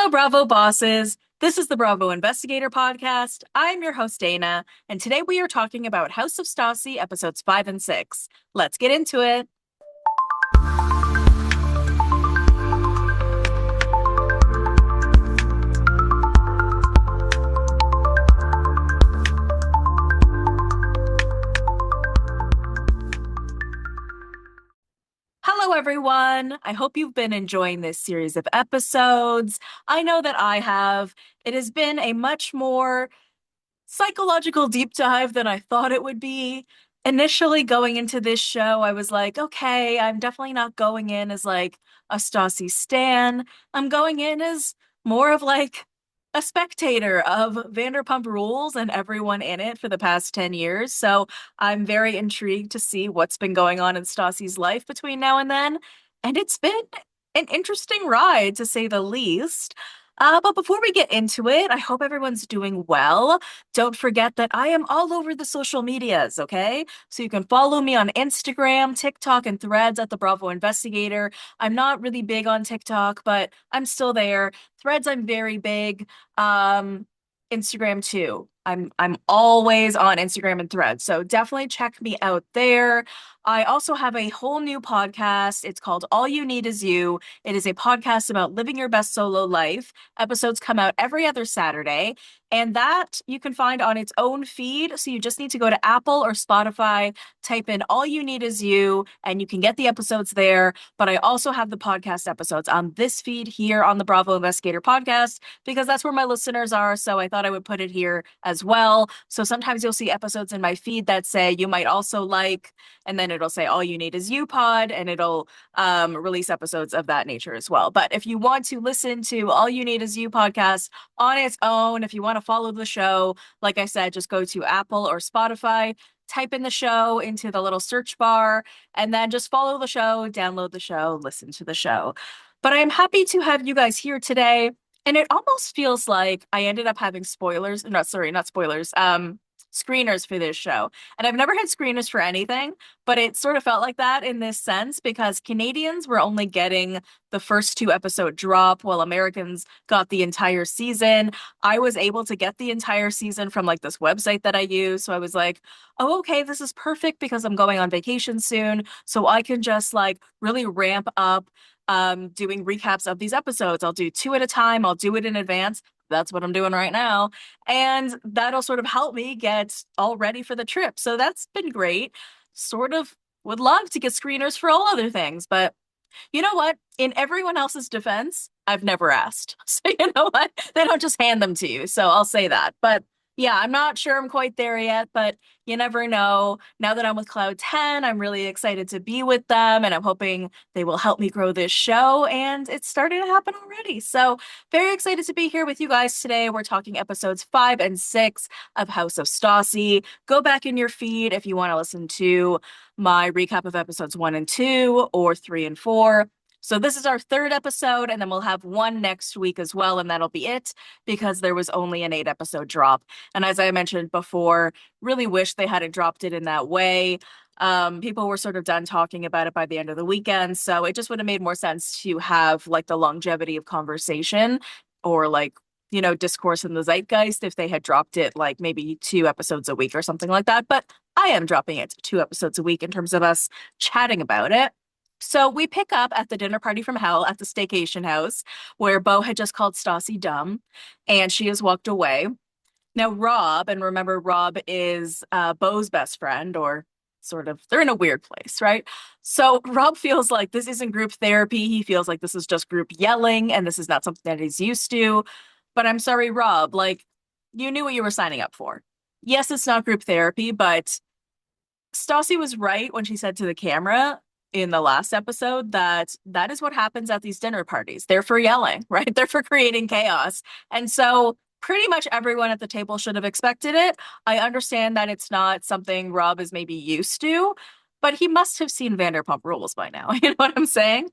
Hello, Bravo bosses. This is the Bravo Investigator podcast. I'm your host, Dana, and today we are talking about House of Stassi episodes 5 and 6. Let's get into it. Hello, everyone. I hope you've been enjoying this series of episodes. I know that I have. It has been a much more psychological deep dive than I thought it would be. Initially going into this show, I was like, okay, I'm definitely not going in as like a Stassi stan. I'm going in as more of like a spectator of Vanderpump Rules and everyone in it for the past 10 years. So I'm very intrigued to see what's been going on in Stassi's life between now and then. And it's been an interesting ride, to say the least. But before we get into it, I hope everyone's doing well. Don't forget that I am all over the social medias, okay? So you can follow me on Instagram, TikTok, and Threads at the Bravo Investigator. I'm not really big on TikTok, but I'm still there. Threads, I'm very big. Um, Instagram too. I'm always on Instagram and Threads, so definitely check me out there. I also have a whole new podcast. It's called All You Need Is You. It is a podcast about living your best solo life. Episodes come out every other Saturday, and that you can find on its own feed. So you just need to go to Apple or Spotify, type in All You Need Is You, and you can get the episodes there. But I also have the podcast episodes on this feed here on the Bravo Investigator podcast because that's where my listeners are. So I thought I would put it here as well. So sometimes you'll see episodes in my feed that say you might also like, and then it'll say All You Need Is You pod, and it'll release episodes of that nature as well. But if you want to listen to All You Need Is You podcast on its own, if you want to follow the show, like I said, just go to Apple or Spotify, type in the show into the little search bar, and then just follow the show, download the show, listen to the show. But I am happy to have you guys here today. And it almost feels like I ended up having spoilers. No, sorry, not spoilers. Screeners for this show. And I've never had screeners for anything, but it sort of felt like that in this sense because Canadians were only getting the first two episode drop while Americans got the entire season. I was able to get the entire season from like this website that I use. So I was like, oh, okay, this is perfect because I'm going on vacation soon. So I can just like really ramp up doing recaps of these episodes. I'll do two at a time. I'll do it in advance. That's what I'm doing right now. And that'll sort of help me get all ready for the trip. So that's been great. Sort of would love to get screeners for all other things, but you know what? In everyone else's defense, I've never asked. So you know what? They don't just hand them to you. So I'll say that. But yeah, I'm not sure I'm quite there yet, but you never know. Now that I'm with Cloud 10, I'm really excited to be with them, and I'm hoping they will help me grow this show. And it's starting to happen already. So very excited to be here with you guys today. We're talking episodes 5 and 6 of House of Stassi. Go back in your feed if you want to listen to my recap of episodes 1 and 2 or 3 and 4. So this is our third episode, and then we'll have one next week as well, and that'll be it because there was only an 8 episode drop. And as I mentioned before, really wish they hadn't dropped it in that way. People were sort of done talking about it by the end of the weekend, so it just would have made more sense to have like the longevity of conversation or like discourse in the zeitgeist if they had dropped it like maybe 2 episodes a week or something like that. But I am dropping it 2 episodes a week in terms of us chatting about it. So we pick up at the dinner party from hell at the staycation house where Beau had just called Stassi dumb and she has walked away. Now Rob, and remember Rob is Beau's best friend, or sort of, they're in a weird place, right? So Rob feels like this isn't group therapy. He feels like this is just group yelling and this is not something that he's used to. But I'm sorry, Rob, like you knew what you were signing up for. Yes, it's not group therapy, but Stassi was right when she said to the camera in the last episode that that is what happens at these dinner parties. They're for yelling, right? They're for creating chaos. And so pretty much everyone at the table should have expected it. I understand that it's not something Rob is maybe used to, but he must have seen Vanderpump Rules by now. You know what I'm saying?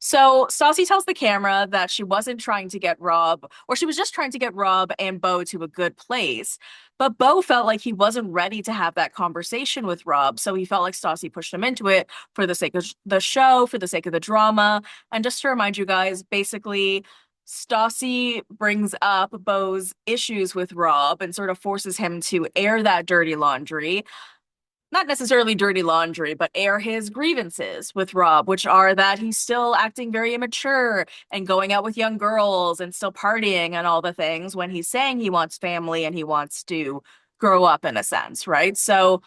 So Stassi tells the camera that she wasn't trying to get Rob, or she was just trying to get Rob and Beau to a good place. But Beau felt like he wasn't ready to have that conversation with Rob. So he felt like Stassi pushed him into it for the sake of the show, for the sake of the drama. And just to remind you guys, basically, Stassi brings up Beau's issues with Rob and sort of forces him to air that dirty laundry. Not necessarily dirty laundry, but air his grievances with Rob, which are that he's still acting very immature and going out with young girls and still partying and all the things when he's saying he wants family and he wants to grow up in a sense, right? So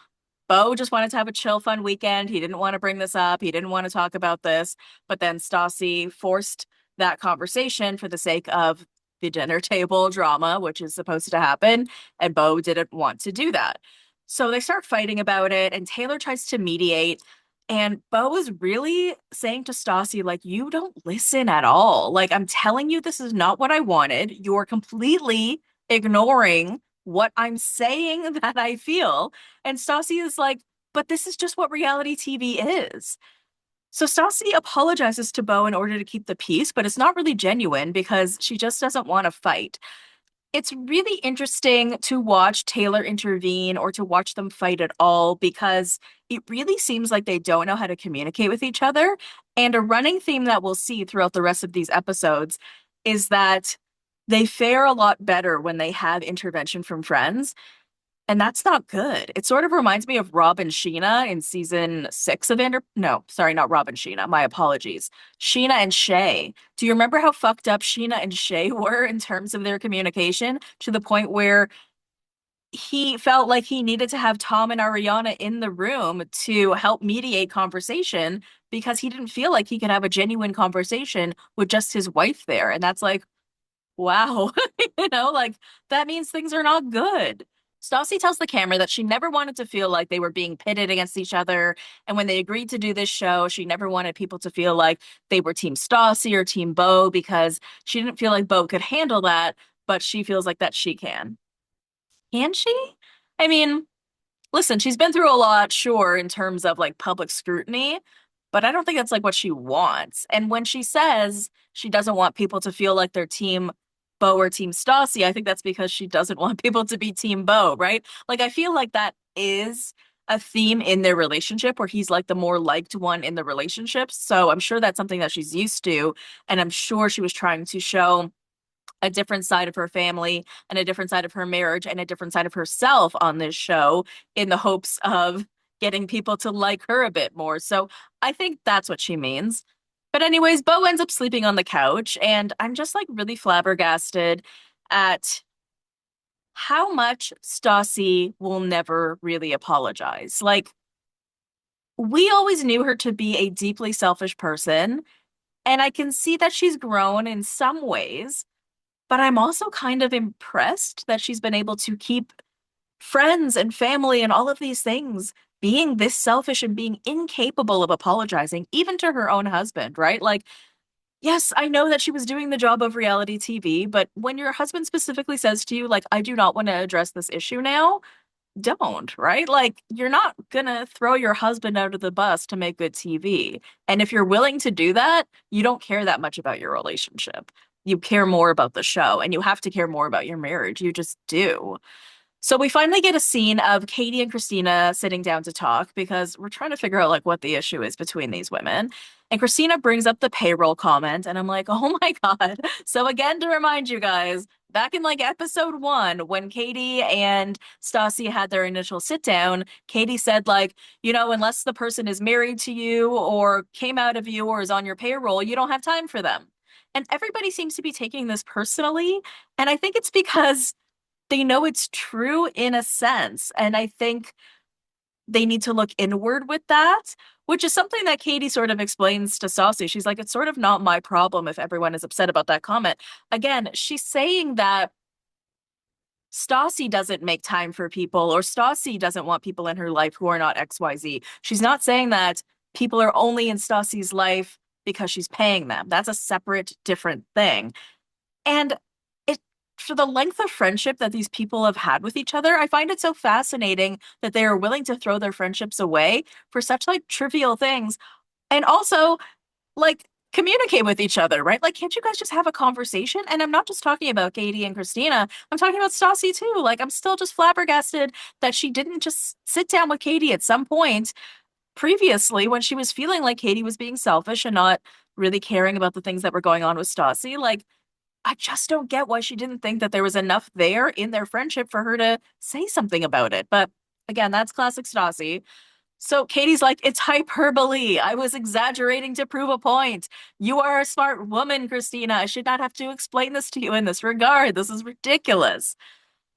Beau just wanted to have a chill, fun weekend. He didn't want to bring this up. He didn't want to talk about this. But then Stassi forced that conversation for the sake of the dinner table drama, which is supposed to happen. And Beau didn't want to do that. So they start fighting about it, and Taylor tries to mediate. And Beau is really saying to Stassi, like, you don't listen at all. Like, I'm telling you, this is not what I wanted. You're completely ignoring what I'm saying that I feel. And Stassi is like, but this is just what reality TV is. So Stassi apologizes to Beau in order to keep the peace, but it's not really genuine because she just doesn't want to fight. It's really interesting to watch Taylor intervene or to watch them fight at all because it really seems like they don't know how to communicate with each other. And a running theme that we'll see throughout the rest of these episodes is that they fare a lot better when they have intervention from friends. And that's not good. It sort of reminds me of Rob and Sheena in season 6 of No, sorry, not Rob and Sheena. My apologies. Sheena and Shay. Do you remember how fucked up Sheena and Shay were in terms of their communication to the point where he felt like he needed to have Tom and Ariana in the room to help mediate conversation because he didn't feel like he could have a genuine conversation with just his wife there. And that's like, wow, like that means things are not good. Stassi tells the camera that she never wanted to feel like they were being pitted against each other. And when they agreed to do this show, she never wanted people to feel like they were Team Stassi or Team Beau because she didn't feel like Beau could handle that, but she feels like that she can. Can she? I mean, listen, she's been through a lot, sure, in terms of like public scrutiny, but I don't think that's like what she wants. And when she says she doesn't want people to feel like they're Team Beau or Team Stassi, I think that's because she doesn't want people to be Team Beau, right? Like, I feel like that is a theme in their relationship where he's like the more liked one in the relationship. So I'm sure that's something that she's used to. And I'm sure she was trying to show a different side of her family and a different side of her marriage and a different side of herself on this show in the hopes of getting people to like her a bit more. So I think that's what she means. But anyways, Beau ends up sleeping on the couch, and I'm just like really flabbergasted at how much Stassi will never really apologize. Like, we always knew her to be a deeply selfish person, and I can see that she's grown in some ways. But I'm also kind of impressed that she's been able to keep friends and family and all of these things being this selfish and being incapable of apologizing, even to her own husband, right? Like, yes, I know that she was doing the job of reality TV, but when your husband specifically says to you, like, I do not want to address this issue now, don't, right? Like, you're not gonna throw your husband out of the bus to make good TV. And if you're willing to do that, you don't care that much about your relationship. You care more about the show, and you have to care more about your marriage. You just do. So we finally get a scene of Katie and Kristina sitting down to talk because we're trying to figure out like what the issue is between these women. And Kristina brings up the payroll comment, and I'm like, oh my God. So again, to remind you guys, back in like episode 1, when Katie and Stassi had their initial sit down, Katie said like, unless the person is married to you or came out of you or is on your payroll, you don't have time for them. And everybody seems to be taking this personally. And I think it's because they know it's true in a sense. And I think they need to look inward with that, which is something that Katie sort of explains to Stassi. She's like, it's sort of not my problem if everyone is upset about that comment. Again, she's saying that Stassi doesn't make time for people or Stassi doesn't want people in her life who are not XYZ. She's not saying that people are only in Stassi's life because she's paying them. That's a separate, different thing. And it for the length of friendship that these people have had with each other, I find it so fascinating that they are willing to throw their friendships away for such like trivial things. And also, like, communicate with each other, right? Like, can't you guys just have a conversation? And I'm not just talking about Katie and Kristina. I'm talking about Stassi too. Like, I'm still just flabbergasted that she didn't just sit down with Katie at some point previously when she was feeling like Katie was being selfish and not really caring about the things that were going on with Stassi. Like, I just don't get why she didn't think that there was enough there in their friendship for her to say something about it. But again, that's classic Stassi. So Katie's like, it's hyperbole. I was exaggerating to prove a point. You are a smart woman, Kristina. I should not have to explain this to you in this regard. This is ridiculous.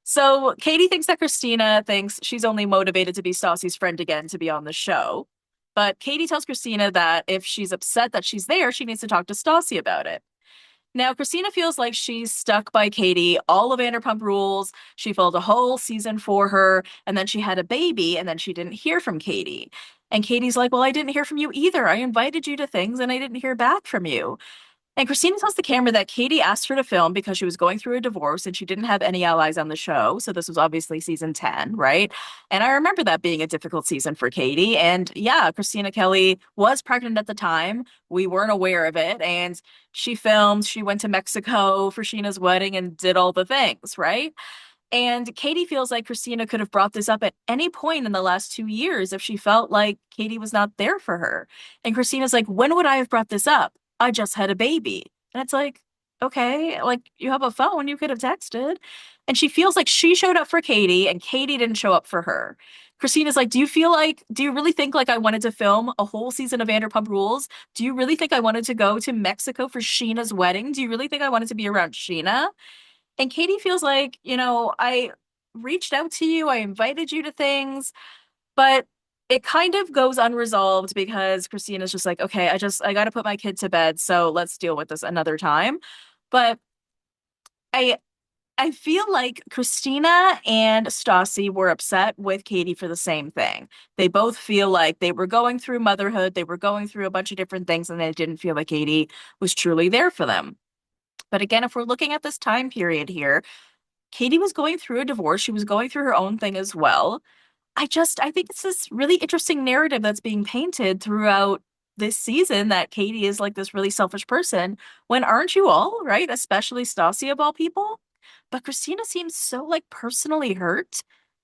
So Katie thinks that Kristina thinks she's only motivated to be Stassi's friend again to be on the show. But Katie tells Kristina that if she's upset that she's there, she needs to talk to Stassi about it. Now, Kristina feels like she's stuck by Katie, all of Vanderpump Rules. She filled a whole season for her, and then she had a baby, and then she didn't hear from Katie. And Katie's like, well, I didn't hear from you either. I invited you to things, and I didn't hear back from you. And Christina tells the camera that Katie asked her to film because she was going through a divorce and she didn't have any allies on the show. So this was obviously season 10, right? And I remember that being a difficult season for Katie. And yeah, Kristina Kelly was pregnant at the time. We weren't aware of it. And she filmed, she went to Mexico for Sheena's wedding and did all the things, right? And Katie feels like Christina could have brought this up at any point in the last 2 years if she felt like Katie was not there for her. And Christina's like, when would I have brought this up? I just had a baby. And it's like, okay, like you have a phone, you could have texted. And she feels like she showed up for Katie and Katie didn't show up for her. Christina's like, do you really think like I wanted to film a whole season of Vanderpump Rules? Do you really think I wanted to go to Mexico for Sheena's wedding? Do you really think I wanted to be around Sheena? And Katie feels like, I reached out to you, I invited you to things, but it kind of goes unresolved because Christina's just like, okay, I got to put my kid to bed, so let's deal with this another time. But I I feel like Christina and Stassi were upset with Katie for the same thing. They both feel like they were going through motherhood, they were going through a bunch of different things, and they didn't feel like Katie was truly there for them. But again, if we're looking at this time period here, Katie was going through a divorce. She was going through her own thing as well. I think it's this really interesting narrative that's being painted throughout this season that Katie is like this really selfish person. When aren't you all, right? Especially Stassi of all people. But Christina seems so like personally hurt.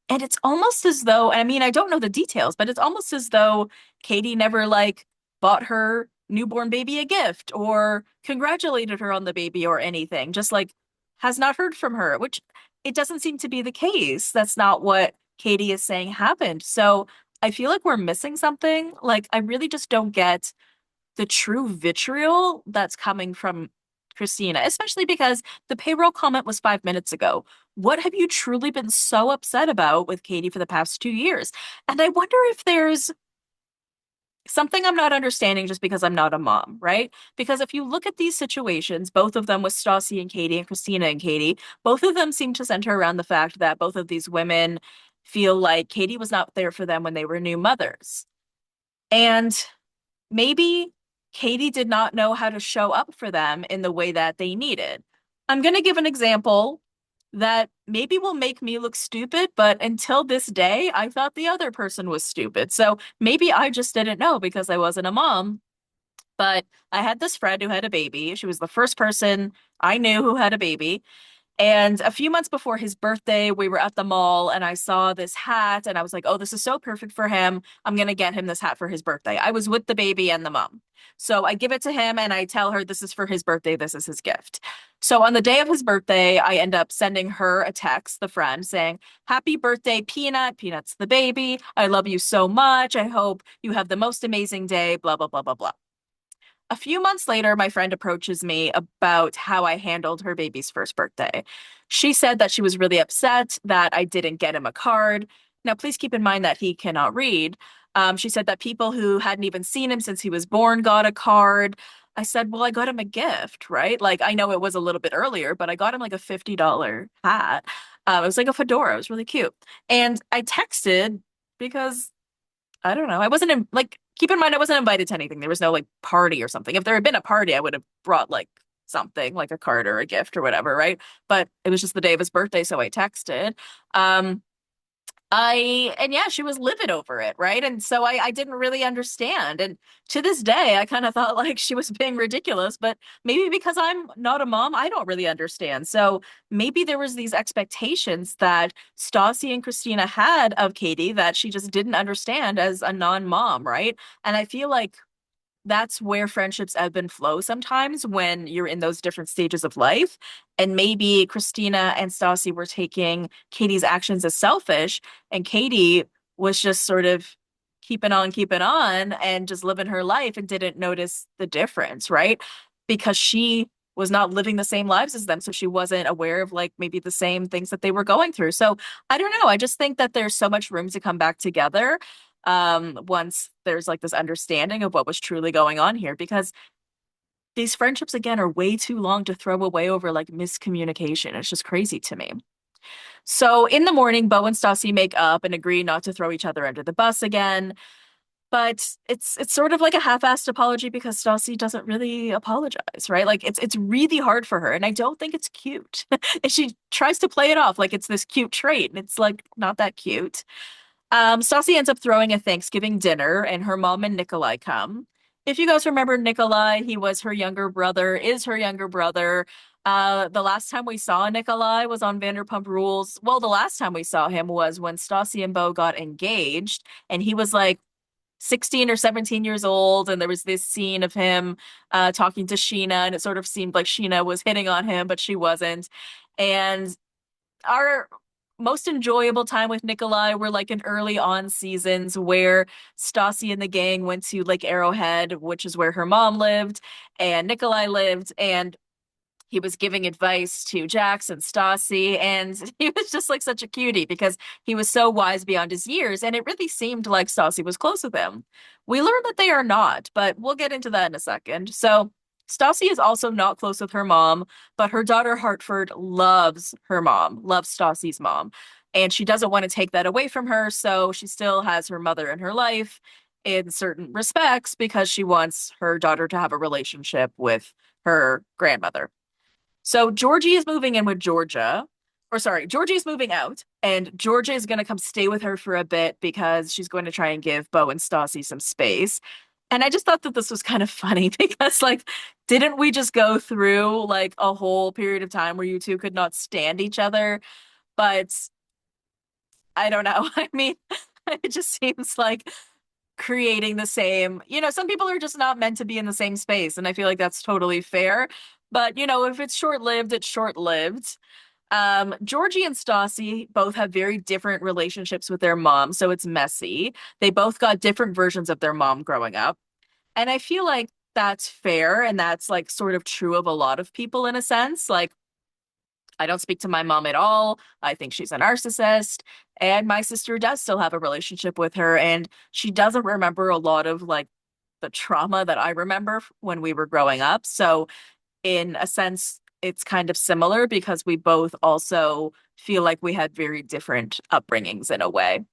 And it's almost as though, I mean, I don't know the details, but it's almost as though Katie never like bought her newborn baby a gift or congratulated her on the baby or anything, just like has not heard from her, which it doesn't seem to be the case. That's not what Katie is saying happened. So I feel like we're missing something. Like, I really just don't get the true vitriol that's coming from Christina, especially because the payroll comment was 5 minutes ago. What have you truly been so upset about with Katie for the past 2 years? And I wonder if there's something I'm not understanding just because I'm not a mom, right? Because if you look at these situations, both of them with Stassi and Katie and Christina and Katie, both of them seem to center around the fact that both of these women feel like Katie was not there for them when they were new mothers. And maybe Katie did not know how to show up for them in the way that they needed. I'm going to give an example that maybe will make me look stupid, but until this day, I thought the other person was stupid. So maybe I just didn't know because I wasn't a mom. But I had this friend who had a baby. She was the first person I knew who had a baby. And a few months before his birthday, we were at the mall and I saw this hat and I was like, oh, this is so perfect for him. I'm going to get him this hat for his birthday. I was with the baby and the mom. So I give it to him and I tell her this is for his birthday. This is his gift. So on the day of his birthday, I end up sending her a text, the friend, saying, happy birthday, Peanut. Peanut's the baby. I love you so much. I hope you have the most amazing day, blah, blah, blah, blah, blah. A few months later, my friend approaches me about how I handled her baby's first birthday. She said that she was really upset that I didn't get him a card. Now, please keep in mind that he cannot read. She said that people who hadn't even seen him since he was born got a card. I said, well, I got him a gift, right? Like, I know it was a little bit earlier, but I got him like a $50 hat. It was like a fedora. It was really cute. And I texted because I don't know. I wasn't in, like, keep in mind, I wasn't invited to anything. There was no like party or something. If there had been a party, I would have brought like something, like a card or a gift or whatever, right? But it was just the day of his birthday, so I texted. Um, and yeah, she was livid over it, right? And so I didn't really understand. And to this day, I kind of thought like she was being ridiculous, but maybe because I'm not a mom, I don't really understand. So maybe there was these expectations that Stassi and Christina had of Katie that she just didn't understand as a non-mom, right? And I feel like that's where friendships ebb and flow sometimes when you're in those different stages of life. And maybe Kristina and Stassi were taking Katie's actions as selfish, and Katie was just sort of keeping on, and just living her life and didn't notice the difference, right? Because she was not living the same lives as them. So she wasn't aware of like maybe the same things that they were going through. So I don't know. I just think that there's so much room to come back together once there's like this understanding of what was truly going on here, because these friendships again are way too long to throw away over like miscommunication. It's just crazy to me. So in the morning, Beau and Stassi make up and agree not to throw each other under the bus again. But it's sort of like a half-assed apology because Stassi doesn't really apologize, right? Like it's really hard for her, and I don't think it's cute. And she tries to play it off like it's this cute trait, and it's like not that cute. Stassi ends up throwing a Thanksgiving dinner, and her mom and Nikolai come. If you guys remember Nikolai, he was her younger brother, is her younger brother. The last time we saw Nikolai was on Vanderpump Rules. Well, the last time we saw him was when Stassi and Beau got engaged, and he was like 16 or 17 years old, and there was this scene of him talking to Sheena, and it sort of seemed like Sheena was hitting on him, but she wasn't. And our most enjoyable time with Nikolai were like in early on seasons where Stassi and the gang went to Lake Arrowhead, which is where her mom lived and Nikolai lived, and he was giving advice to Jax and Stassi, and he was just like such a cutie because he was so wise beyond his years, and it really seemed like Stassi was close with him. We learned that they are not, but we'll get into that in a second. So Stassi is also not close with her mom, but her daughter Hartford loves her mom, loves Stassi's mom, and she doesn't want to take that away from her, so she still has her mother in her life in certain respects because she wants her daughter to have a relationship with her grandmother. So Georgie is moving in with Georgia, or sorry, Georgie is moving out, and Georgia is going to come stay with her for a bit because she's going to try and give Beau and Stassi some space. And I just thought that this was kind of funny because, like, didn't we just go through like a whole period of time where you two could not stand each other? But I don't know. I mean, it just seems like creating the same, some people are just not meant to be in the same space, and I feel like that's totally fair. But, if it's short-lived, it's short-lived. Georgie and Stassi both have very different relationships with their mom, so it's messy. They both got different versions of their mom growing up. And I feel like that's fair, and that's like sort of true of a lot of people in a sense. Like, I don't speak to my mom at all. I think she's a narcissist. And my sister does still have a relationship with her, and she doesn't remember a lot of like the trauma that I remember when we were growing up. So, in a sense, it's kind of similar because we both also feel like we had very different upbringings in a way.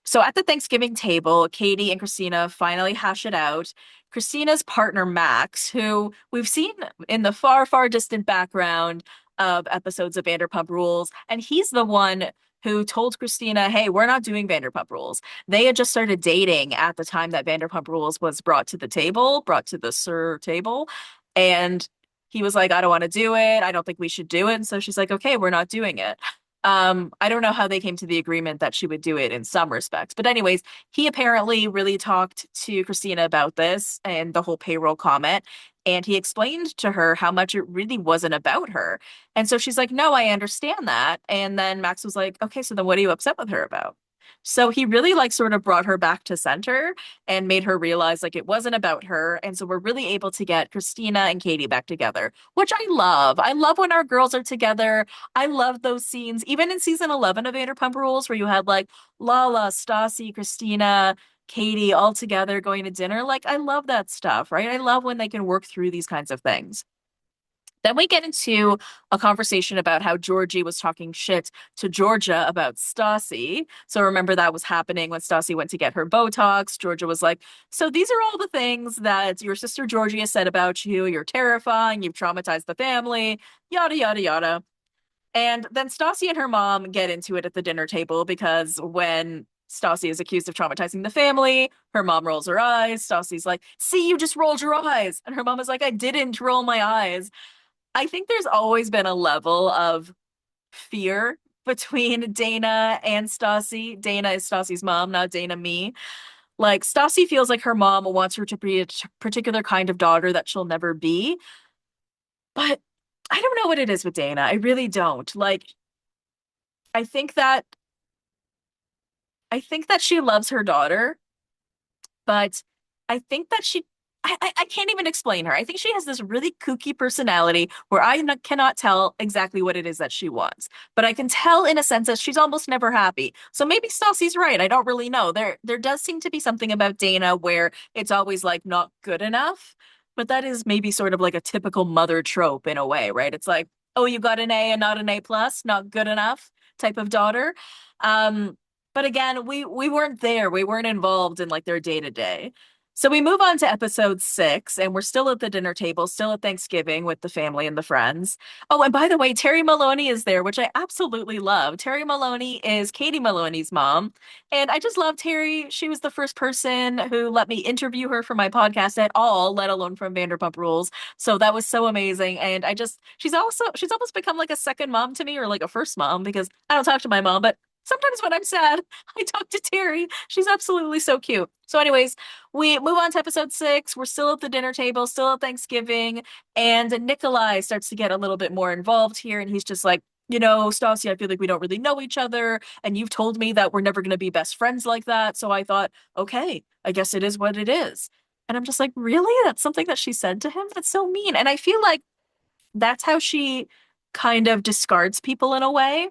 So at the Thanksgiving table, Katie and Kristina finally hash it out. Kristina's partner, Max, who we've seen in the far, far distant background of episodes of Vanderpump Rules, and he's the one who told Kristina, hey, we're not doing Vanderpump Rules. They had just started dating at the time that Vanderpump Rules was brought to the table, brought to the Sir table. And he was like, I don't want to do it. I don't think we should do it. And so she's like, okay, we're not doing it. I don't know how they came to the agreement that she would do it in some respects. But anyways, he apparently really talked to Kristina about this and the whole payroll comment. And he explained to her how much it really wasn't about her. And so she's like, no, I understand that. And then Max was like, okay, so then what are you upset with her about? So he really like sort of brought her back to center and made her realize like it wasn't about her. And so we're really able to get Kristina and Katie back together, which I love. I love when our girls are together. I love those scenes, even in season 11 of Vanderpump Rules, where you had like Lala, Stassi, Kristina, Katie all together going to dinner. Like, I love that stuff, right? I love when they can work through these kinds of things. Then we get into a conversation about how Georgie was talking shit to Georgia about Stassi. So remember that was happening when Stassi went to get her Botox. Georgia was like, so these are all the things that your sister Georgie has said about you. You're terrifying. You've traumatized the family, yada, yada, yada. And then Stassi and her mom get into it at the dinner table because when Stassi is accused of traumatizing the family, her mom rolls her eyes. Stassi's like, see, you just rolled your eyes. And her mom is like, I didn't roll my eyes. I think there's always been a level of fear between Dana and Stassi. Dana is Stassi's mom, not Dana me. Like Stassi feels like her mom wants her to be a particular kind of daughter that she'll never be, but I don't know what it is with Dana. I really don't. Like I think that I think that she loves her daughter, but I think that I can't even explain her. I think she has this really kooky personality where cannot tell exactly what it is that she wants. But I can tell in a sense that she's almost never happy. So maybe Stassi's right. I don't really know. There does seem to be something about Dana where it's always like not good enough. But that is maybe sort of like a typical mother trope in a way, right? It's like, oh, you got an A and not an A plus, not good enough type of daughter. Um, but again, we weren't there. We weren't involved in like their day to day. So we move on to episode 6, and we're still at the dinner table, still at Thanksgiving with the family and the friends. Oh, and by the way, Terry Maloney is there, which I absolutely love. Terry Maloney is Katie Maloney's mom, and I just love Terry. She was the first person who let me interview her for my podcast at all, let alone from Vanderpump Rules. So that was so amazing. And she's almost become like a second mom to me, or like a first mom, because I don't talk to my mom, but sometimes when I'm sad, I talk to Terry. She's absolutely so cute. So, anyways, we move on to episode 6. We're still at the dinner table, still at Thanksgiving, and Nikolai starts to get a little bit more involved here, and he's just like, Stassi, I feel like we don't really know each other, and you've told me that we're never going to be best friends like that. So I thought, okay, I guess it is what it is. And I'm just like, really? That's something that she said to him? That's so mean. And I feel like that's how she kind of discards people in a way.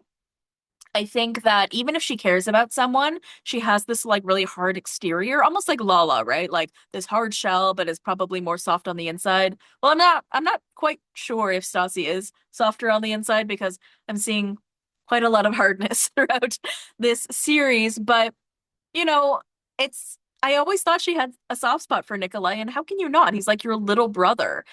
I think that even if she cares about someone, she has this like really hard exterior, almost like Lala, right? Like this hard shell, but is probably more soft on the inside. Well, I'm not quite sure if Stassi is softer on the inside because I'm seeing quite a lot of hardness throughout this series, but you know, I always thought she had a soft spot for Nikolai, and how can you not? He's like your little brother.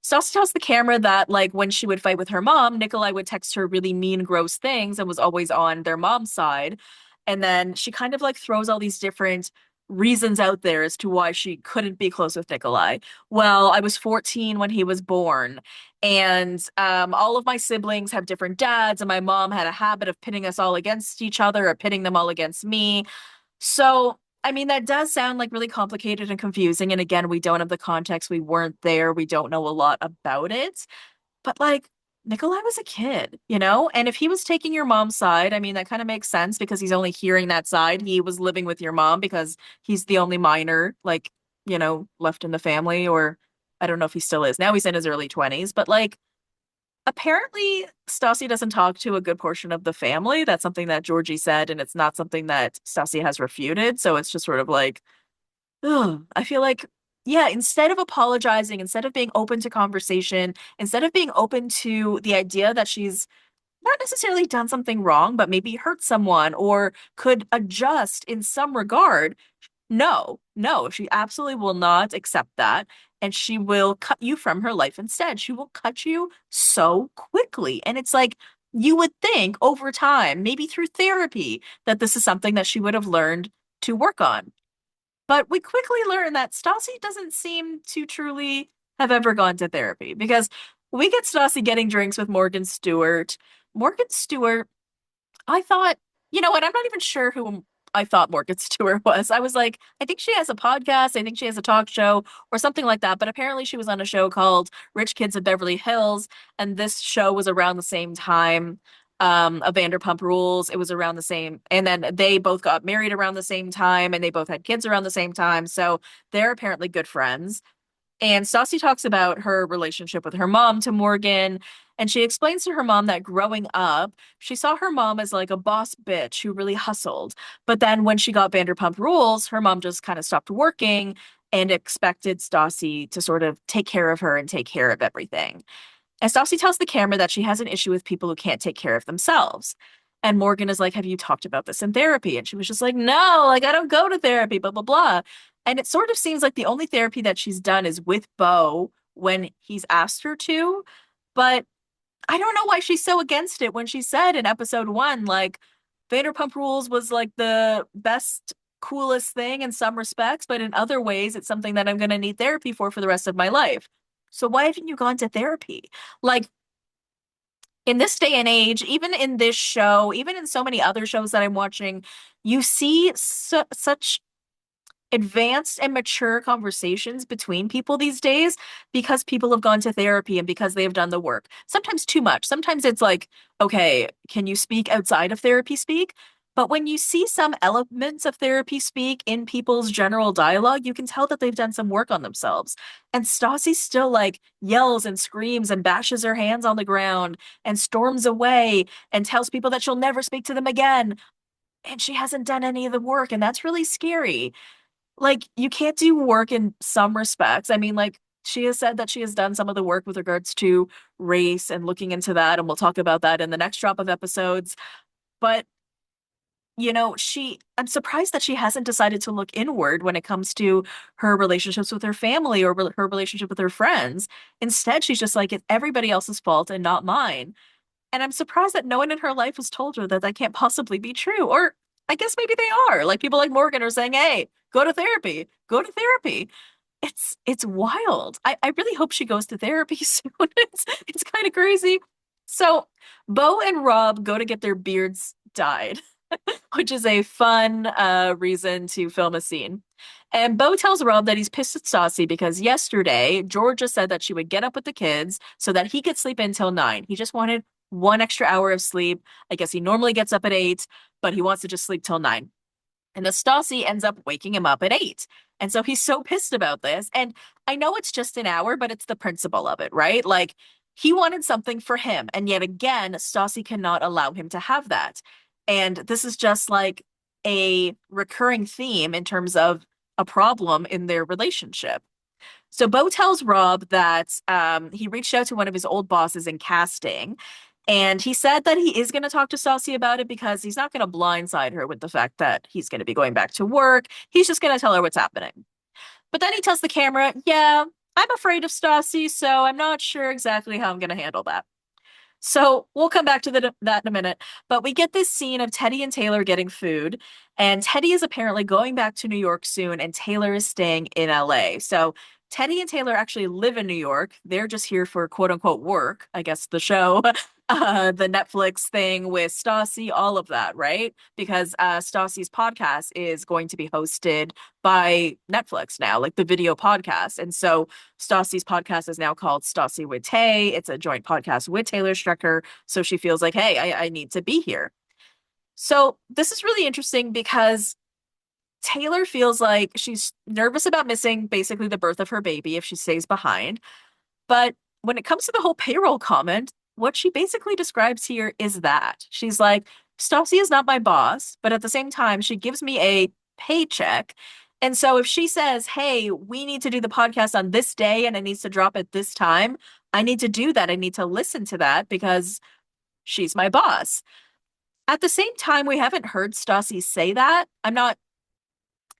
Stassi tells the camera that, like, when she would fight with her mom, Nikolai would text her really mean, gross things and was always on their mom's side. And then she kind of like throws all these different reasons out there as to why she couldn't be close with Nikolai. Well, I was 14 when he was born, and all of my siblings have different dads, and my mom had a habit of pitting us all against each other or pitting them all against me. So, I mean, that does sound like really complicated and confusing. And again, we don't have the context. We weren't there. We don't know a lot about it. But like, Nikolai was a kid, you know? And if he was taking your mom's side, I mean, that kind of makes sense because he's only hearing that side. He was living with your mom because he's the only minor, like, left in the family, or I don't know if he still is. Now he's in his early 20s, but like, apparently, Stassi doesn't talk to a good portion of the family. That's something that Georgie said, and it's not something that Stassi has refuted. So it's just sort of like, ugh, I feel like, yeah, instead of apologizing, instead of being open to conversation, instead of being open to the idea that she's not necessarily done something wrong, but maybe hurt someone or could adjust in some regard, no, no, she absolutely will not accept that. And she will cut you from her life instead. She will cut you so quickly. And it's like, you would think over time, maybe through therapy, that this is something that she would have learned to work on. But we quickly learn that Stassi doesn't seem to truly have ever gone to therapy because we get Stassi getting drinks with Morgan Stewart. Morgan Stewart, I thought, you know what? I'm not even sure who I thought Morgan Stewart was. I was like, I think she has a podcast. I think she has a talk show or something like that. But apparently she was on a show called Rich Kids of Beverly Hills. And this show was around the same time of Vanderpump Rules. It was around the same. And then they both got married around the same time and they both had kids around the same time. So they're apparently good friends. And Stassi talks about her relationship with her mom to Morgan. And she explains to her mom that growing up, she saw her mom as like a boss bitch who really hustled. But then when she got Vanderpump Rules, her mom just kind of stopped working and expected Stassi to sort of take care of her and take care of everything. And Stassi tells the camera that she has an issue with people who can't take care of themselves. And Morgan is like, have you talked about this in therapy? And she was just like, no, like I don't go to therapy, blah, blah, blah. And it sort of seems like the only therapy that she's done is with Beau when he's asked her to. But I don't know why she's so against it when she said in episode 1, like, Vanderpump Rules was like the best, coolest thing in some respects, but in other ways, it's something that I'm going to need therapy for the rest of my life. So why haven't you gone to therapy? Like, in this day and age, even in this show, even in so many other shows that I'm watching, you see such advanced and mature conversations between people these days because people have gone to therapy and because they have done the work. Sometimes too much. Sometimes it's like, okay, can you speak outside of therapy speak? But when you see some elements of therapy speak in people's general dialogue, you can tell that they've done some work on themselves. And Stassi still like yells and screams and bashes her hands on the ground and storms away and tells people that she'll never speak to them again. And she hasn't done any of the work, and that's really scary. Like, you can't do work in some respects. I mean, like, she has said that she has done some of the work with regards to race and looking into that, and we'll talk about that in the next drop of episodes. But, I'm surprised that she hasn't decided to look inward when it comes to her relationships with her family or her relationship with her friends. Instead, she's just like, it's everybody else's fault and not mine. And I'm surprised that no one in her life has told her that that can't possibly be true. Or I guess maybe they are. Like people like Morgan are saying, hey, go to therapy, go to therapy. It's wild. I really hope she goes to therapy soon. It's kind of crazy. So Beau and Rob go to get their beards dyed, which is a fun reason to film a scene. And Beau tells Rob that he's pissed at Stassi because yesterday Georgia said that she would get up with the kids so that he could sleep until 9. He just wanted 1 extra hour of sleep. I guess he normally gets up at 8, but he wants to just sleep till 9. And the Stassi ends up waking him up at 8. And so he's so pissed about this. And I know it's just an hour, but it's the principle of it, right? Like he wanted something for him. And yet again, Stassi cannot allow him to have that. And this is just like a recurring theme in terms of a problem in their relationship. So Beau tells Rob that he reached out to one of his old bosses in casting, and he said that he is going to talk to Stassi about it because he's not going to blindside her with the fact that he's going to be going back to work. He's just going to tell her what's happening. But then he tells the camera, yeah, I'm afraid of Stassi, so I'm not sure exactly how I'm going to handle that. So we'll come back to that in a minute. But we get this scene of Teddy and Taylor getting food, and Teddy is apparently going back to New York soon, and Taylor is staying in LA. So Teddy and Taylor actually live in New York. They're just here for quote unquote work, I guess the show, the Netflix thing with Stassi, all of that, right? Because Stassi's podcast is going to be hosted by Netflix now, like the video podcast. And so Stassi's podcast is now called Stassi with Tay. It's a joint podcast with Taylor Strecker. So she feels like, hey, I need to be here. So this is really interesting because Taylor feels like she's nervous about missing basically the birth of her baby if she stays behind. But when it comes to the whole payroll comment, what she basically describes here is that she's like, Stassi is not my boss, but at the same time, she gives me a paycheck. And so if she says, hey, we need to do the podcast on this day and it needs to drop at this time, I need to do that. I need to listen to that because she's my boss. At the same time, we haven't heard Stassi say that. I'm not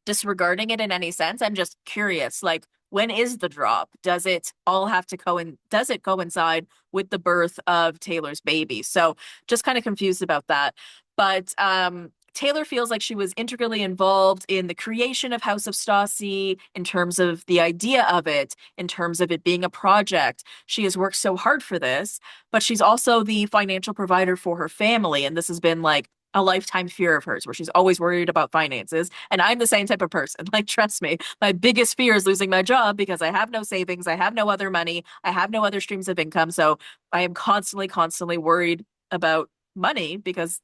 disregarding it in any sense. I'm just curious, like, when is the drop? Does it all have to does it coincide with the birth of Taylor's baby? So just kind of confused about that. But Taylor feels like she was integrally involved in the creation of House of Stassi in terms of the idea of it, in terms of it being a project. She has worked so hard for this, but she's also the financial provider for her family. And this has been like a lifetime fear of hers where she's always worried about finances. And I'm the same type of person. Like, trust me, my biggest fear is losing my job because I have no savings. I have no other money. I have no other streams of income. So I am constantly, constantly worried about money because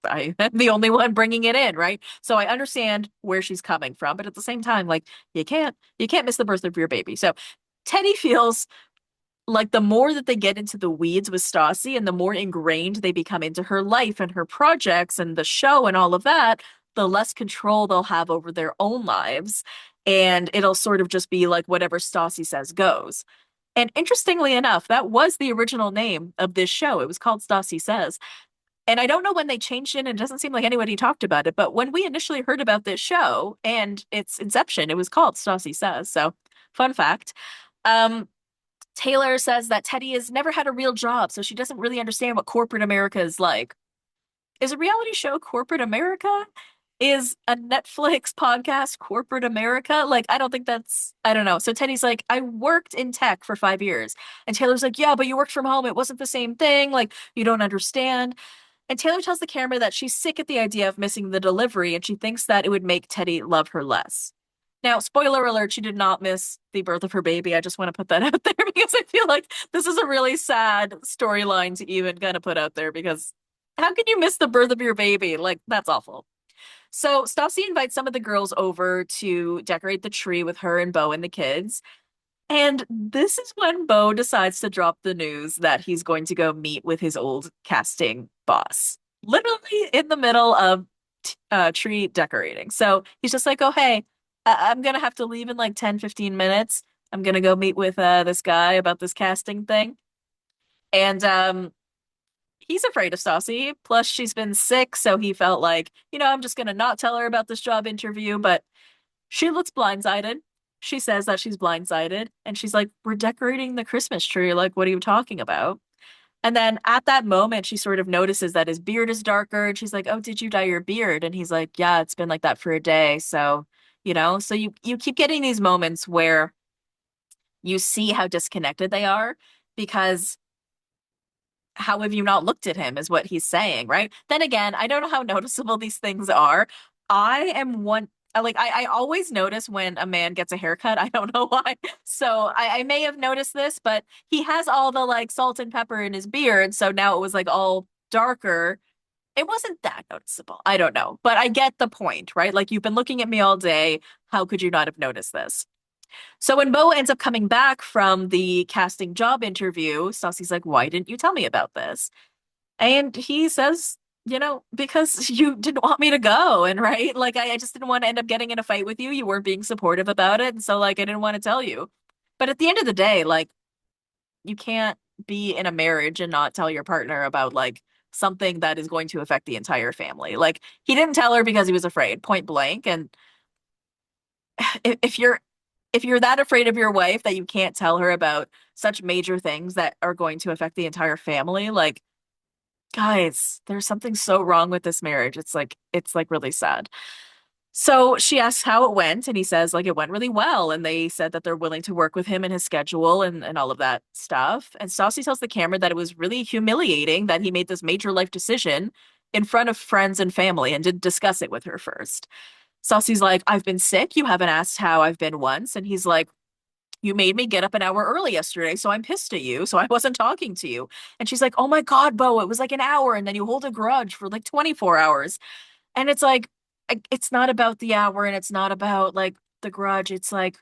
I am the only one bringing it in, right? So I understand where she's coming from, but at the same time, like you can't miss the birth of your baby. So Teddy feels like the more that they get into the weeds with Stassi and the more ingrained they become into her life and her projects and the show and all of that, the less control they'll have over their own lives. And it'll sort of just be like whatever Stassi says goes. And interestingly enough, that was the original name of this show. It was called Stassi Says. And I don't know when they changed it, and it doesn't seem like anybody talked about it. But when we initially heard about this show and its inception, it was called Stassi Says. So, fun fact. Um, Taylor says that Teddy has never had a real job, so she doesn't really understand what corporate America is like. Is a reality show corporate America? Is a Netflix podcast corporate America? Like, I don't think I don't know. So Teddy's like, I worked in tech for 5 years. And Taylor's like, yeah, but you worked from home. It wasn't the same thing. Like, you don't understand. And Taylor tells the camera that she's sick at the idea of missing the delivery and she thinks that it would make Teddy love her less. Now, spoiler alert, she did not miss the birth of her baby. I just want to put that out there because I feel like this is a really sad storyline to even kind of put out there because how can you miss the birth of your baby? Like, that's awful. So Stassi invites some of the girls over to decorate the tree with her and Beau and the kids. And this is when Beau decides to drop the news that he's going to go meet with his old casting boss, literally in the middle of tree decorating. So he's just like, oh, hey, I'm going to have to leave in like 10, 15 minutes. I'm going to go meet with this guy about this casting thing. And he's afraid of Stassi. Plus, she's been sick. So he felt like, I'm just going to not tell her about this job interview. But she looks blindsided. She says that she's blindsided. And she's like, we're decorating the Christmas tree. Like, what are you talking about? And then at that moment, she sort of notices that his beard is darker. And she's like, oh, did you dye your beard? And he's like, yeah, it's been like that for a day. So, so you keep getting these moments where you see how disconnected they are because how have you not looked at him is what he's saying, right? Then again, I don't know how noticeable these things are. I am one like I always notice when a man gets a haircut. I don't know why. So I may have noticed this, but he has all the like salt and pepper in his beard. So now it was like all darker. It wasn't that noticeable. I don't know. But I get the point, right? Like you've been looking at me all day. How could you not have noticed this? So when Beau ends up coming back from the casting job interview, Stassi's like, why didn't you tell me about this? And he says, because you didn't want me to go. And right, like I just didn't want to end up getting in a fight with you. You weren't being supportive about it. And so like I didn't want to tell you. But at the end of the day, like you can't be in a marriage and not tell your partner about like something that is going to affect the entire family. Like he didn't tell her because he was afraid, point blank. And if you're that afraid of your wife that you can't tell her about such major things that are going to affect the entire family, like guys, there's something so wrong with this marriage. It's like really sad. So she asks how it went, and he says like it went really well, and they said that they're willing to work with him and his schedule and all of that stuff. And Stassi tells the camera that it was really humiliating that he made this major life decision in front of friends and family and didn't discuss it with her first. Stassi's like, I've been sick. You haven't asked how I've been once. And he's like, you made me get up an hour early yesterday, so I'm pissed at you. So I wasn't talking to you. And she's like, oh my God, Beau, it was like an hour. And then you hold a grudge for like 24 hours. And it's like, it's not about the hour and it's not about like the grudge. It's like,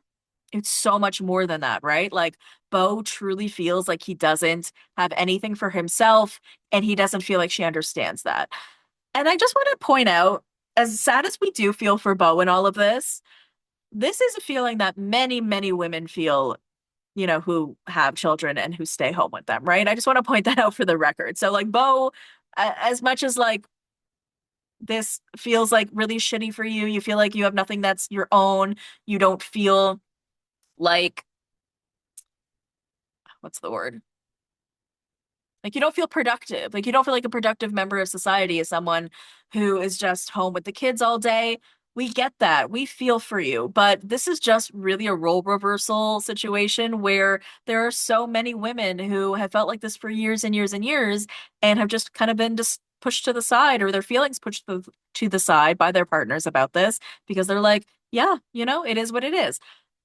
it's so much more than that, right? Like, Beau truly feels like he doesn't have anything for himself and he doesn't feel like she understands that. And I just want to point out, as sad as we do feel for Beau in all of this is a feeling that many, many women feel, who have children and who stay home with them, right? I just want to point that out for the record. So, like, Beau, as much as like this feels like really shitty for you, you feel like you have nothing that's your own, you don't feel like, what's the word? Like you don't feel productive. Like you don't feel like a productive member of society as someone who is just home with the kids all day. We get that. We feel for you. But this is just really a role reversal situation where there are so many women who have felt like this for years and years and years and have just kind of been just pushed to the side or their feelings pushed to the side by their partners about this because they're like, yeah, it is what it is.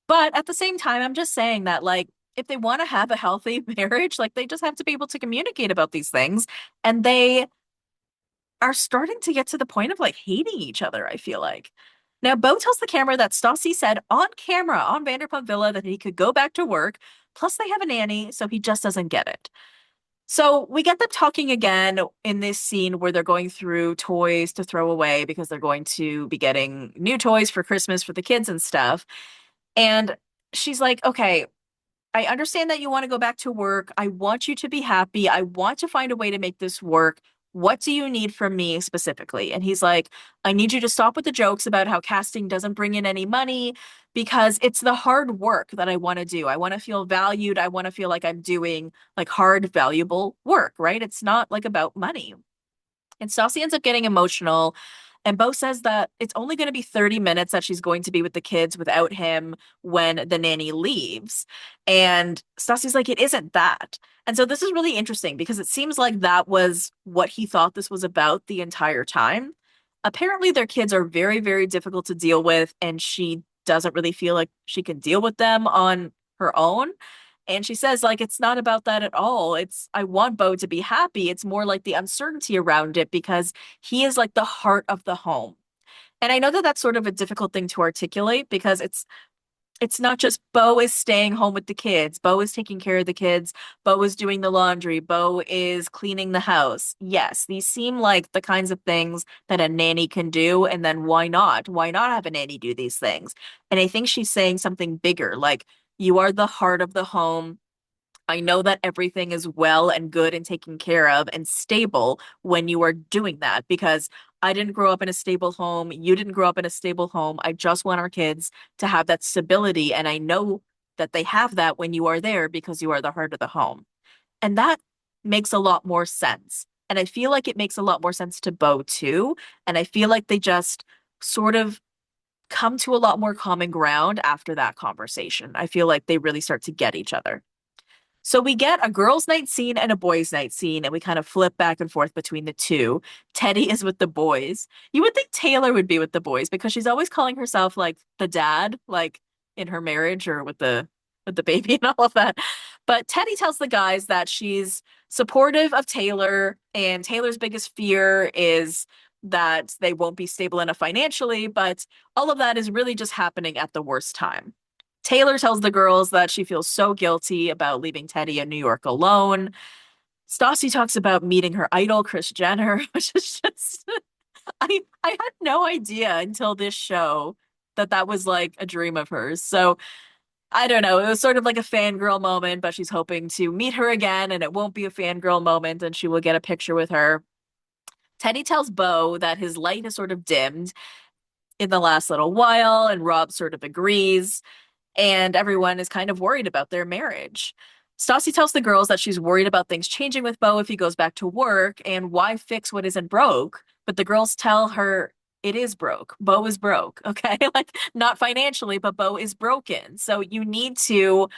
But at the same time, I'm just saying that, like, if they want to have a healthy marriage, like, they just have to be able to communicate about these things. And they are starting to get to the point of like hating each other, I feel like. Now, Beau tells the camera that Stassi said on camera on Vanderpump Villa that he could go back to work. Plus, they have a nanny, so he just doesn't get it. So we get them talking again in this scene where they're going through toys to throw away because they're going to be getting new toys for Christmas for the kids and stuff. And she's like, okay, I understand that you want to go back to work. I want you to be happy. I want to find a way to make this work. What do you need from me specifically? And he's like, I need you to stop with the jokes about how casting doesn't bring in any money because it's the hard work that I want to do. I want to feel valued. I want to feel like I'm doing like hard, valuable work, right? It's not like about money. And Stassi ends up getting emotional. And Beau says that it's only going to be 30 minutes that she's going to be with the kids without him when the nanny leaves. And Stassi's like, it isn't that. And so this is really interesting because it seems like that was what he thought this was about the entire time. Apparently, their kids are very, very difficult to deal with. And she doesn't really feel like she can deal with them on her own. And she says, like, it's not about that at all. I want Beau to be happy. It's more like the uncertainty around it because he is like the heart of the home. And I know that that's sort of a difficult thing to articulate because it's not just Beau is staying home with the kids. Beau is taking care of the kids. Beau is doing the laundry. Beau is cleaning the house. Yes, these seem like the kinds of things that a nanny can do. And then why not? Why not have a nanny do these things? And I think she's saying something bigger, like you are the heart of the home. I know that everything is well and good and taken care of and stable when you are doing that because I didn't grow up in a stable home. You didn't grow up in a stable home. I just want our kids to have that stability. And I know that they have that when you are there because you are the heart of the home. And that makes a lot more sense. And I feel like it makes a lot more sense to Beau too. And I feel like they just sort of come to a lot more common ground after that conversation. I feel like they really start to get each other. So we get a girls' night scene and a boys' night scene, and we kind of flip back and forth between the two. Teddy is with the boys. You would think Taylor would be with the boys because she's always calling herself like the dad, like in her marriage or with the baby and all of that. But Teddy tells the guys that she's supportive of Taylor, and Taylor's biggest fear is that they won't be stable enough financially, but all of that is really just happening at the worst time. Taylor tells the girls that she feels so guilty about leaving Teddy in New York alone. Stassi talks about meeting her idol, Kris Jenner, which is just I had no idea until this show that that was like a dream of hers. So I don't know. It was sort of like a fangirl moment, but she's hoping to meet her again, and it won't be a fangirl moment, and she will get a picture with her. Teddy tells Beau that his light has sort of dimmed in the last little while, and Rob sort of agrees. And everyone is kind of worried about their marriage. Stassi tells the girls that she's worried about things changing with Beau if he goes back to work and why fix what isn't broke. But the girls tell her it is broke. Beau is broke, okay? Like not financially, but Beau is broken. So you need to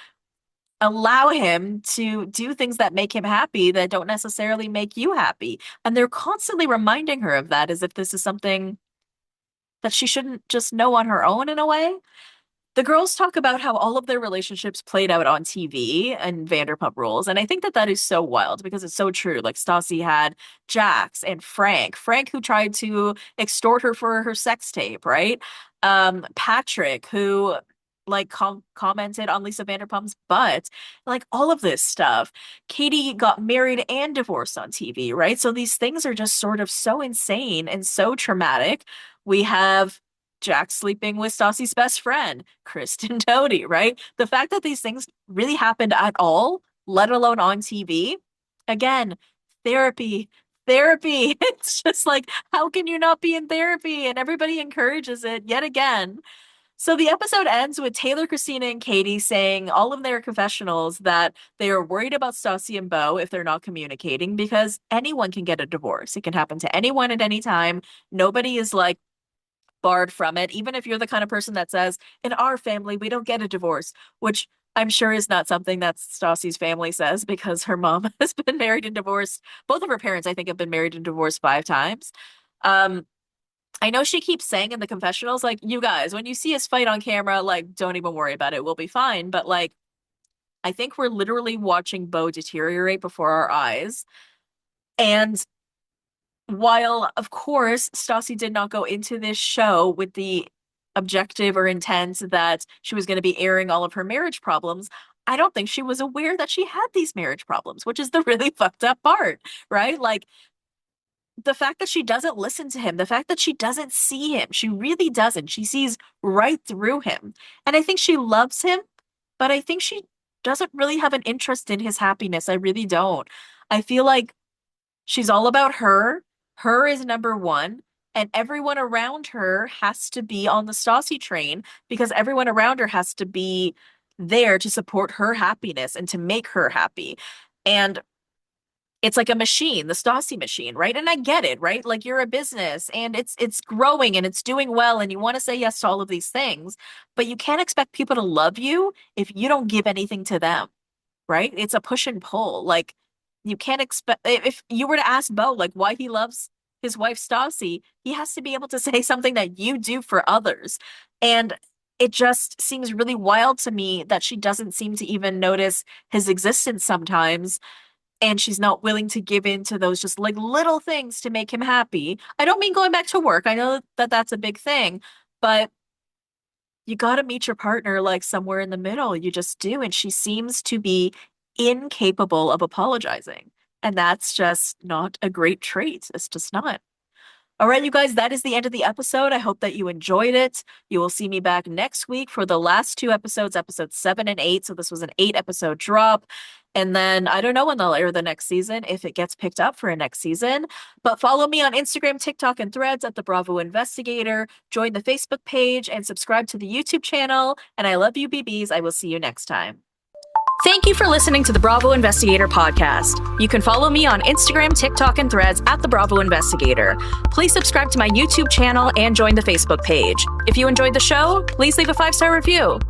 allow him to do things that make him happy that don't necessarily make you happy. And they're constantly reminding her of that as if this is something that she shouldn't just know on her own in a way. The girls talk about how all of their relationships played out on TV and Vanderpump Rules, and I think that that is so wild because it's so true. Like Stassi had Jax and Frank who tried to extort her for her sex tape, right? Patrick who like commented on Lisa Vanderpump's butt, like all of this stuff. Katie got married and divorced on TV, right? So these things are just sort of so insane and so traumatic. We have Jack sleeping with Stassi's best friend, Kristen Doty, right? The fact that these things really happened at all, let alone on TV, again, therapy, therapy. It's just like, how can you not be in therapy? And everybody encourages it yet again. So the episode ends with Taylor, Christina, and Katie saying all of their confessionals that they are worried about Stassi and Beau if they're not communicating because anyone can get a divorce. It can happen to anyone at any time. Nobody is like barred from it, even if you're the kind of person that says, in our family, we don't get a divorce, which I'm sure is not something that Stassi's family says because her mom has been married and divorced. Both of her parents, I think, have been married and divorced 5 times. Um, I know she keeps saying in the confessionals, like, you guys, when you see us fight on camera, like, don't even worry about it. We'll be fine. But like, I think we're literally watching Beau deteriorate before our eyes. And while, of course, Stassi did not go into this show with the objective or intent that she was going to be airing all of her marriage problems, I don't think she was aware that she had these marriage problems, which is the really fucked up part, right? Like the fact that she doesn't listen to him, the fact that she doesn't see him, she really doesn't. She sees right through him. And I think she loves him, but I think she doesn't really have an interest in his happiness. I really don't. I feel like she's all about her. Her is number one. And everyone around her has to be on the Stassi train because everyone around her has to be there to support her happiness and to make her happy. And it's like a machine, the Stassi machine, right? And I get it, right? Like you're a business and it's growing and it's doing well and you want to say yes to all of these things, but you can't expect people to love you if you don't give anything to them, right? It's a push and pull. Like you can't expect if you were to ask Beau like why he loves his wife Stassi, he has to be able to say something that you do for others. And it just seems really wild to me that she doesn't seem to even notice his existence sometimes. And she's not willing to give in to those just like little things to make him happy. I don't mean going back to work. I know that that's a big thing, but you got to meet your partner like somewhere in the middle. You just do. And she seems to be incapable of apologizing. And that's just not a great trait. It's just not. All right, you guys, that is the end of the episode. I hope that you enjoyed it. You will see me back next week for the last two episodes, episodes 7 and 8. So this was an 8-episode drop. And then I don't know when they'll air the next season, if it gets picked up for a next season. But follow me on Instagram, TikTok, and Threads at The Bravo Investigator. Join the Facebook page and subscribe to the YouTube channel. And I love you, BBs. I will see you next time. Thank you for listening to the Bravo Investigator podcast. You can follow me on Instagram, TikTok, and Threads at the Bravo Investigator. Please subscribe to my YouTube channel and join the Facebook page. If you enjoyed the show, please leave a 5-star review.